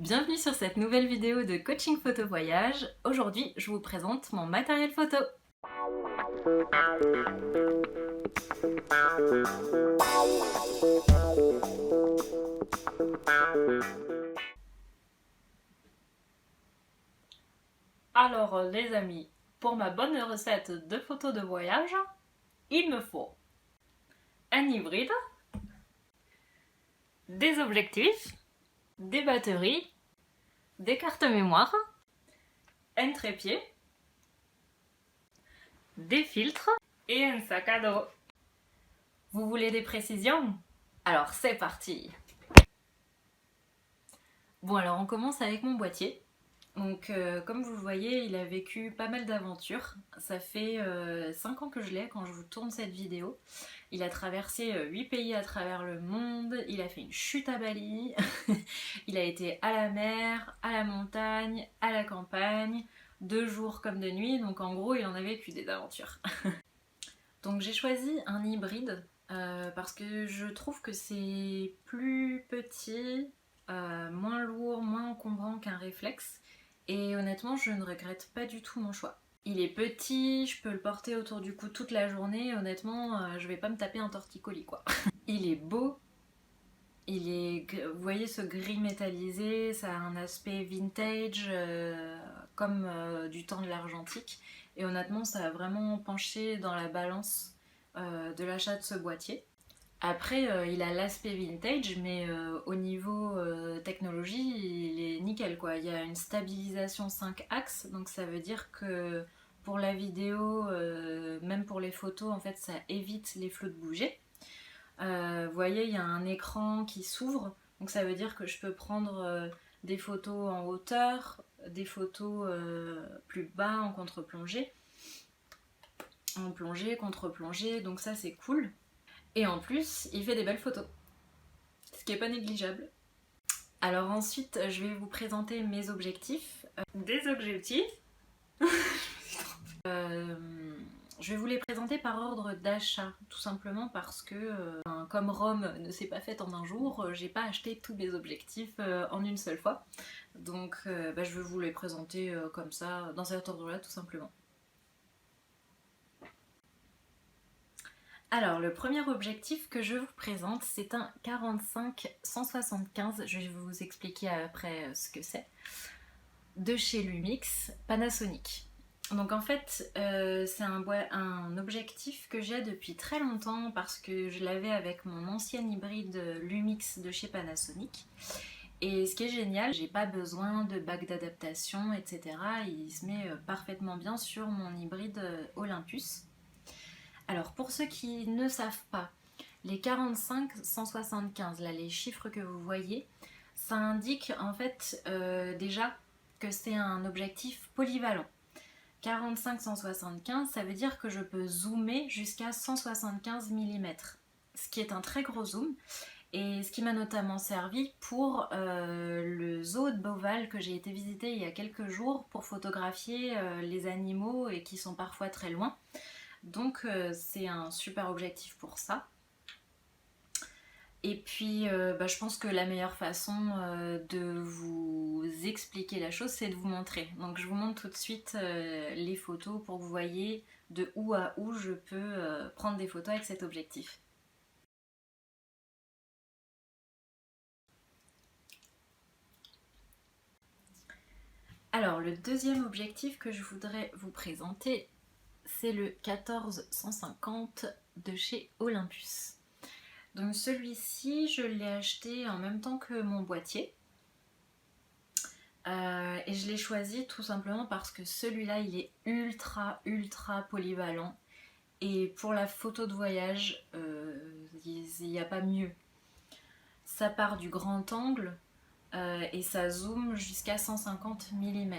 Bienvenue sur cette nouvelle vidéo de coaching photo voyage. Aujourd'hui, je vous présente mon matériel photo. Alors les amis, pour ma bonne recette de photos de voyage, il me faut un hybride, des objectifs, des batteries, des cartes mémoire, un trépied, des filtres et un sac à dos. Vous voulez des précisions? Alors c'est parti! Bon alors on commence avec mon boîtier. Donc comme vous le voyez, il a vécu pas mal d'aventures. Ça fait 5 ans que je l'ai quand je vous tourne cette vidéo. Il a traversé 8 pays à travers le monde, il a fait une chute à Bali, il a été à la mer, à la montagne, à la campagne, de jour comme de nuit, donc en gros il en a vécu des aventures. Donc j'ai choisi un hybride parce que je trouve que c'est plus petit, moins lourd, moins encombrant qu'un réflexe. Et honnêtement, je ne regrette pas du tout mon choix. Il est petit, je peux le porter autour du cou toute la journée. Honnêtement, je vais pas me taper un torticolis quoi. Il est beau. Vous voyez ce gris métallisé, ça a un aspect vintage, comme du temps de l'argentique. Et honnêtement, ça a vraiment penché dans la balance de l'achat de ce boîtier. Après, il a l'aspect vintage, mais au niveau technologie, il est nickel quoi. Il y a une stabilisation 5 axes, donc ça veut dire que pour la vidéo, même pour les photos, en fait, ça évite les flots de bouger. Vous voyez, il y a un écran qui s'ouvre, donc ça veut dire que je peux prendre des photos en hauteur, des photos plus bas en contre-plongée, en plongée, contre-plongée, donc ça c'est cool. Et en plus, il fait des belles photos, ce qui n'est pas négligeable. Alors ensuite, je vais vous présenter mes objectifs. Des objectifs je vais vous les présenter par ordre d'achat, tout simplement parce que, comme Rome ne s'est pas faite en un jour, j'ai pas acheté tous mes objectifs en une seule fois. Donc je vais vous les présenter comme ça, dans cet ordre-là, tout simplement. Alors, le premier objectif que je vous présente, c'est un 45-175, je vais vous expliquer après ce que c'est, de chez Lumix Panasonic. Donc en fait, c'est un objectif que j'ai depuis très longtemps parce que je l'avais avec mon ancien hybride Lumix de chez Panasonic. Et ce qui est génial, j'ai pas besoin de bague d'adaptation, etc. Il se met parfaitement bien sur mon hybride Olympus. Alors pour ceux qui ne savent pas, les 45-175, là les chiffres que vous voyez, ça indique en fait déjà que c'est un objectif polyvalent. 45-175, ça veut dire que je peux zoomer jusqu'à 175 mm, ce qui est un très gros zoom, et ce qui m'a notamment servi pour le zoo de Beauval que j'ai été visiter il y a quelques jours pour photographier les animaux et qui sont parfois très loin. Donc c'est un super objectif pour ça. Et puis je pense que la meilleure façon de vous expliquer la chose, c'est de vous montrer. Donc je vous montre tout de suite les photos pour que vous voyez de où à où je peux prendre des photos avec cet objectif. Alors le deuxième objectif que je voudrais vous présenter, c'est le 14-150 de chez Olympus. Donc celui-ci, je l'ai acheté en même temps que mon boîtier. Et je l'ai choisi tout simplement parce que celui-là, il est ultra polyvalent. Et pour la photo de voyage, il n'y a pas mieux. Ça part du grand angle et ça zoome jusqu'à 150 mm.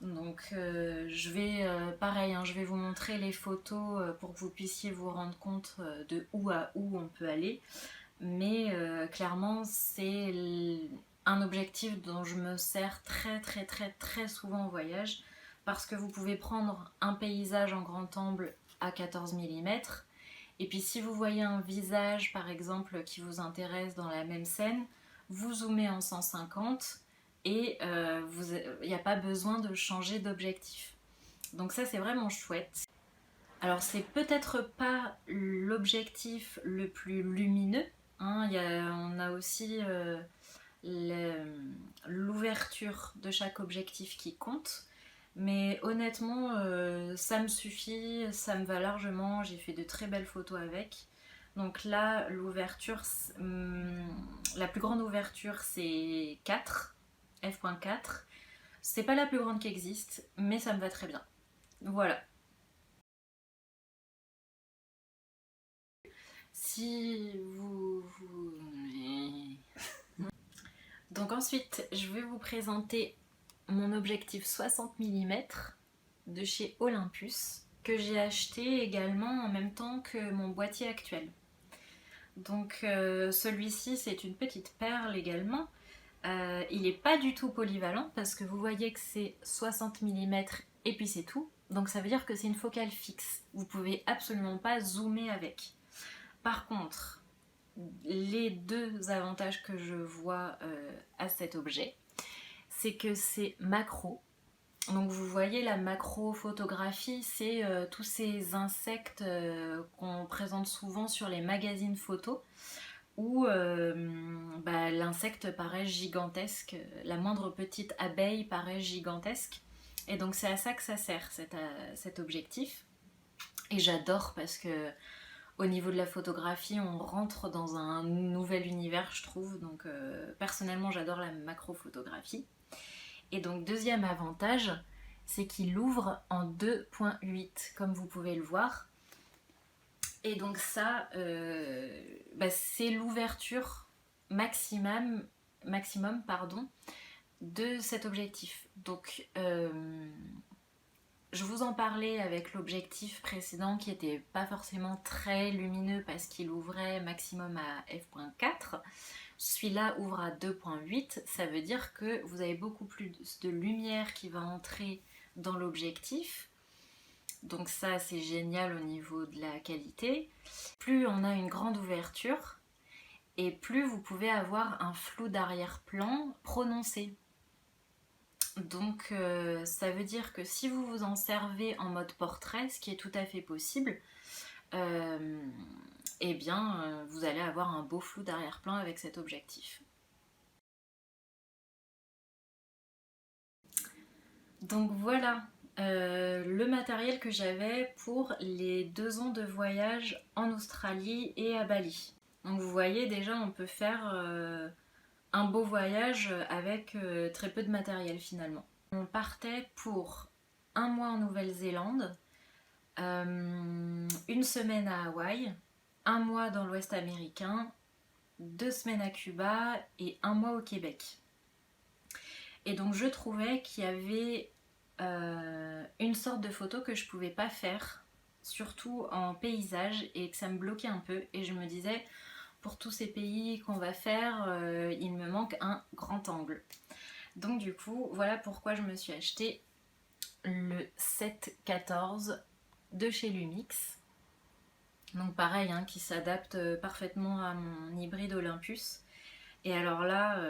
Donc je vais, pareil, je vais vous montrer les photos pour que vous puissiez vous rendre compte de où à où on peut aller. Mais clairement, c'est un objectif dont je me sers très souvent en voyage parce que vous pouvez prendre un paysage en grand angle à 14 mm et puis si vous voyez un visage par exemple qui vous intéresse dans la même scène, vous zoomez en 150 et il n'y a pas besoin de changer d'objectif. Donc ça c'est vraiment chouette. Alors c'est peut-être pas l'objectif le plus lumineux, hein. On a aussi l'ouverture de chaque objectif qui compte. Mais honnêtement, ça me suffit, ça me va largement, j'ai fait de très belles photos avec. Donc là, l'ouverture, la plus grande ouverture, c'est 4, f.4. C'est pas la plus grande qui existe, mais ça me va très bien. Voilà. Si vous... Donc ensuite, je vais vous présenter mon objectif 60 mm de chez Olympus que j'ai acheté également en même temps que mon boîtier actuel. Donc celui-ci c'est une petite perle également. Il n'est pas du tout polyvalent parce que vous voyez que c'est 60 mm et puis c'est tout. Donc ça veut dire que c'est une focale fixe. Vous pouvez absolument pas zoomer avec. Par contre, les deux avantages que je vois à cet objet, c'est que c'est macro. Donc vous voyez la macro-photographie, c'est tous ces insectes qu'on présente souvent sur les magazines photos où l'insecte paraît gigantesque, la moindre petite abeille paraît gigantesque. Et donc c'est à ça que ça sert cet objectif. Et j'adore parce que au niveau de la photographie, on rentre dans un nouvel univers, je trouve. Donc personnellement, j'adore la macro-photographie. Et donc deuxième avantage, c'est qu'il ouvre en 2.8, comme vous pouvez le voir. Et donc ça, c'est l'ouverture maximum de cet objectif. Donc je vous en parlais avec l'objectif précédent qui n'était pas forcément très lumineux parce qu'il ouvrait maximum à f.4. Celui-là ouvre à 2.8, ça veut dire que vous avez beaucoup plus de lumière qui va entrer dans l'objectif. Donc ça c'est génial au niveau de la qualité. Plus on a une grande ouverture et plus vous pouvez avoir un flou d'arrière-plan prononcé. Donc ça veut dire que si vous vous en servez en mode portrait, ce qui est tout à fait possible, vous allez avoir un beau flou d'arrière-plan avec cet objectif. Donc voilà le matériel que j'avais pour les 2 ans de voyage en Australie et à Bali. Donc vous voyez déjà on peut faire un beau voyage avec très peu de matériel finalement. On partait pour 1 mois en Nouvelle-Zélande, 1 semaine à Hawaï, 1 mois dans l'Ouest américain, 2 semaines à Cuba et 1 mois au Québec. Et donc je trouvais qu'il y avait une sorte de photo que je pouvais pas faire, surtout en paysage, et que ça me bloquait un peu. Et je me disais, pour tous ces pays qu'on va faire, il me manque un grand angle. Donc du coup, voilà pourquoi je me suis acheté le 7-14 de chez Lumix. Donc pareil, hein, qui s'adapte parfaitement à mon hybride Olympus. Et alors là,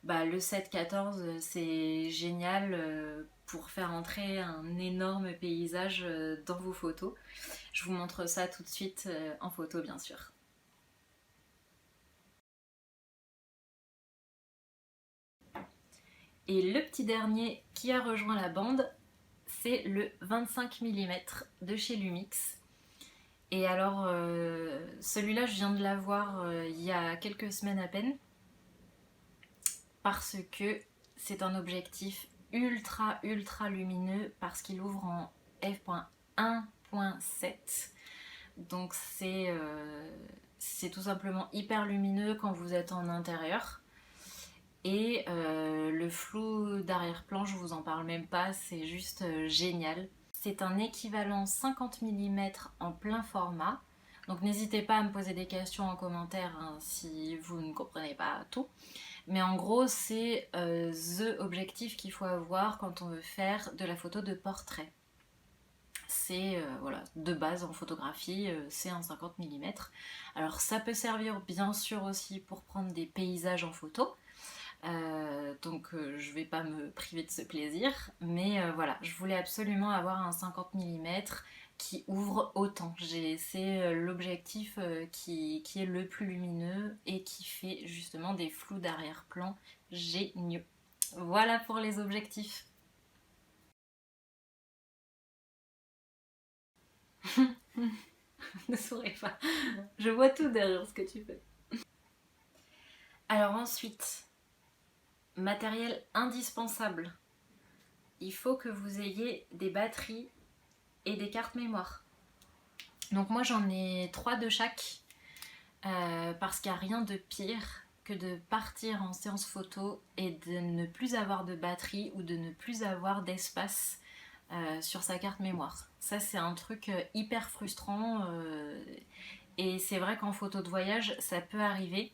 le 7-14 c'est génial pour faire entrer un énorme paysage dans vos photos. Je vous montre ça tout de suite en photo bien sûr. Et le petit dernier qui a rejoint la bande, c'est le 25 mm de chez Lumix. Et alors, celui-là, je viens de l'avoir il y a quelques semaines à peine. Parce que c'est un objectif ultra lumineux parce qu'il ouvre en f.1.7. Donc c'est tout simplement hyper lumineux quand vous êtes en intérieur. Et le flou d'arrière-plan, je vous en parle même pas, c'est juste génial. C'est un équivalent 50 mm en plein format. Donc n'hésitez pas à me poser des questions en commentaire hein, si vous ne comprenez pas tout. Mais en gros, c'est the objectif qu'il faut avoir quand on veut faire de la photo de portrait. c'est voilà, de base en photographie, c'est un 50 mm. Alors ça peut servir bien sûr aussi pour prendre des paysages en photo. Donc je vais pas me priver de ce plaisir, mais voilà, je voulais absolument avoir un 50 mm qui ouvre autant. C'est l'objectif qui est le plus lumineux et qui fait justement des flous d'arrière-plan géniaux. Voilà pour les objectifs. Ne sourire pas, je vois tout derrière ce que tu fais. Alors ensuite, matériel indispensable. Il faut que vous ayez des batteries et des cartes mémoire. Donc moi j'en ai 3 de chaque parce qu'il n'y a rien de pire que de partir en séance photo et de ne plus avoir de batterie ou de ne plus avoir d'espace sur sa carte mémoire. Ça c'est un truc hyper frustrant et c'est vrai qu'en photo de voyage ça peut arriver.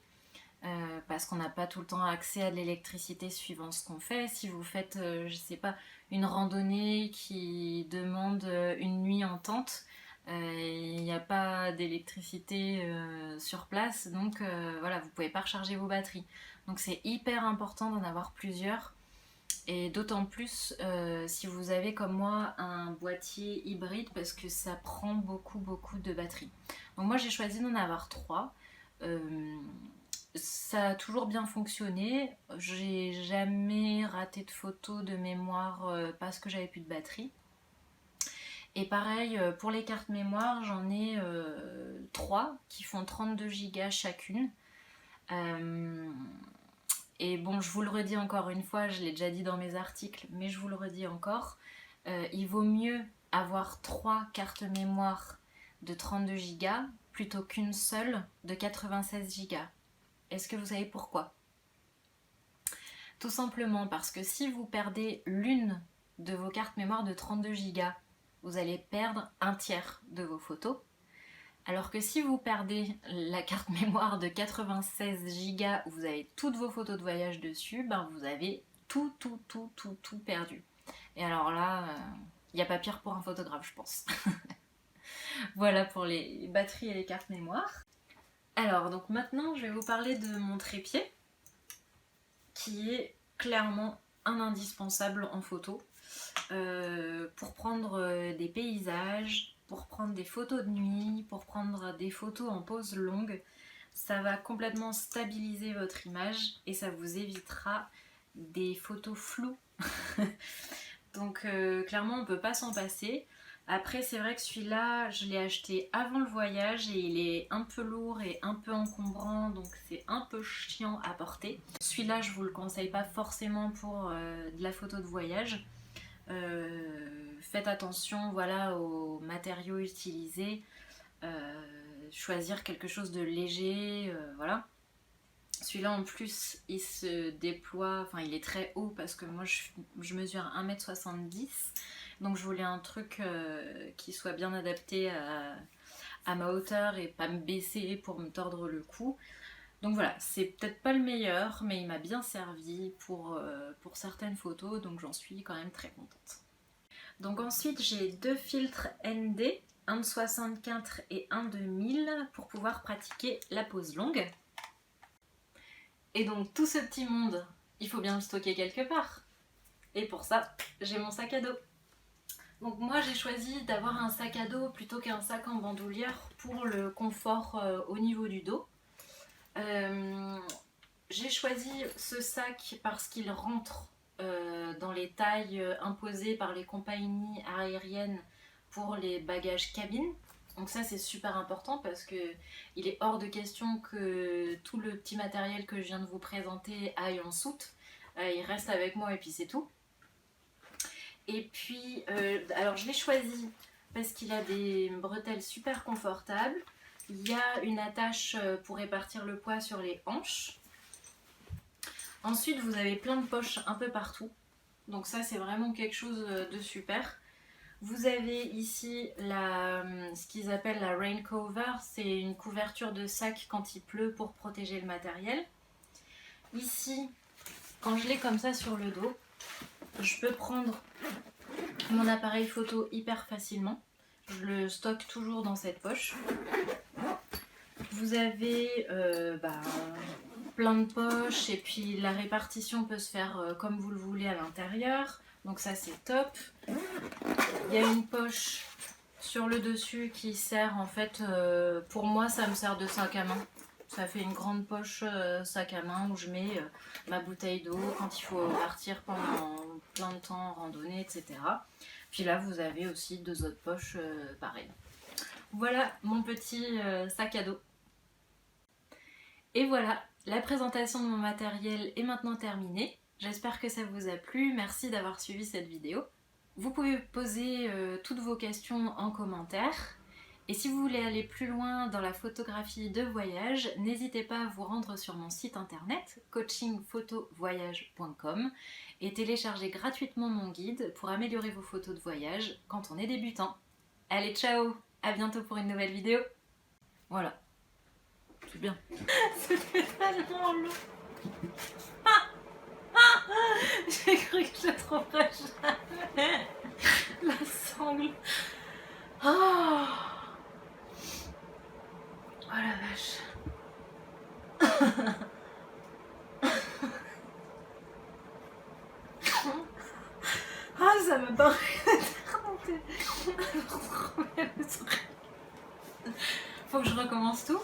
Parce qu'on n'a pas tout le temps accès à de l'électricité suivant ce qu'on fait. Si vous faites, je sais pas, une randonnée qui demande une nuit en tente, il n'y a pas d'électricité sur place, donc voilà, vous pouvez pas recharger vos batteries. Donc c'est hyper important d'en avoir plusieurs, et d'autant plus si vous avez comme moi un boîtier hybride, parce que ça prend beaucoup de batterie. Donc moi j'ai choisi d'en avoir 3. Ça a toujours bien fonctionné. J'ai jamais raté de photos de mémoire parce que j'avais plus de batterie. Et pareil, pour les cartes mémoire, j'en ai 3 qui font 32 Go chacune. Et bon, je vous le redis encore une fois, je l'ai déjà dit dans mes articles, mais je vous le redis encore, il vaut mieux avoir 3 cartes mémoire de 32 Go plutôt qu'une seule de 96 Go. Est-ce que vous savez pourquoi? Tout simplement parce que si vous perdez l'une de vos cartes mémoire de 32 Go, vous allez perdre un tiers de vos photos. Alors que si vous perdez la carte mémoire de 96 Go où vous avez toutes vos photos de voyage dessus, ben vous avez tout perdu. Et alors là, il n'y a pas pire pour un photographe, je pense. Voilà pour les batteries et les cartes mémoire. Alors, donc maintenant, je vais vous parler de mon trépied, qui est clairement un indispensable en photo, pour prendre des paysages, pour prendre des photos de nuit, pour prendre des photos en pose longue. Ça va complètement stabiliser votre image et ça vous évitera des photos floues. Donc clairement, on ne peut pas s'en passer. Après, c'est vrai que celui-là, je l'ai acheté avant le voyage et il est un peu lourd et un peu encombrant, donc c'est un peu chiant à porter. Celui-là, je vous le conseille pas forcément pour de la photo de voyage. Faites attention, voilà, aux matériaux utilisés. Choisir quelque chose de léger, voilà. Celui-là en plus il se déploie, enfin il est très haut parce que moi je mesure 1m70, donc je voulais un truc qui soit bien adapté à ma hauteur et pas me baisser pour me tordre le cou. Donc voilà, c'est peut-être pas le meilleur, mais il m'a bien servi pour certaines photos, donc j'en suis quand même très contente. Donc ensuite j'ai 2 filtres ND, un de 64 et un de 1000 pour pouvoir pratiquer la pose longue. Et donc tout ce petit monde, il faut bien le stocker quelque part. Et pour ça, j'ai mon sac à dos. Donc moi j'ai choisi d'avoir un sac à dos plutôt qu'un sac en bandoulière pour le confort au niveau du dos. J'ai choisi ce sac parce qu'il rentre dans les tailles imposées par les compagnies aériennes pour les bagages cabine. Donc ça c'est super important parce que il est hors de question que tout le petit matériel que je viens de vous présenter aille en soute. Il reste avec moi et puis c'est tout. Et puis, alors je l'ai choisi parce qu'il a des bretelles super confortables. Il y a une attache pour répartir le poids sur les hanches. Ensuite, vous avez plein de poches un peu partout. Donc ça, c'est vraiment quelque chose de super. Vous avez ici ce qu'ils appellent la rain cover. C'est une couverture de sac quand il pleut pour protéger le matériel. Ici, quand je l'ai comme ça sur le dos, je peux prendre mon appareil photo hyper facilement. Je le stocke toujours dans cette poche. Vous avez plein de poches et puis la répartition peut se faire comme vous le voulez à l'intérieur. Donc ça c'est top. Il y a une poche sur le dessus qui sert en fait, pour moi ça me sert de sac à main. Ça fait une grande poche sac à main où je mets ma bouteille d'eau quand il faut partir pendant plein de temps en randonnée, etc. Puis là vous avez aussi 2 autres poches pareilles. Voilà mon petit sac à dos. Et voilà, la présentation de mon matériel est maintenant terminée. J'espère que ça vous a plu, merci d'avoir suivi cette vidéo. Vous pouvez poser toutes vos questions en commentaire. Et si vous voulez aller plus loin dans la photographie de voyage, n'hésitez pas à vous rendre sur mon site internet coachingphotovoyage.com et télécharger gratuitement mon guide pour améliorer vos photos de voyage quand on est débutant. Allez, ciao! À bientôt pour une nouvelle vidéo. Voilà. C'est bien. C'était tellement long. J'ai cru que je la trouverais jamais. La sangle. Oh, la vache. Ah, ça me paraît éternité. Faut que je recommence tout.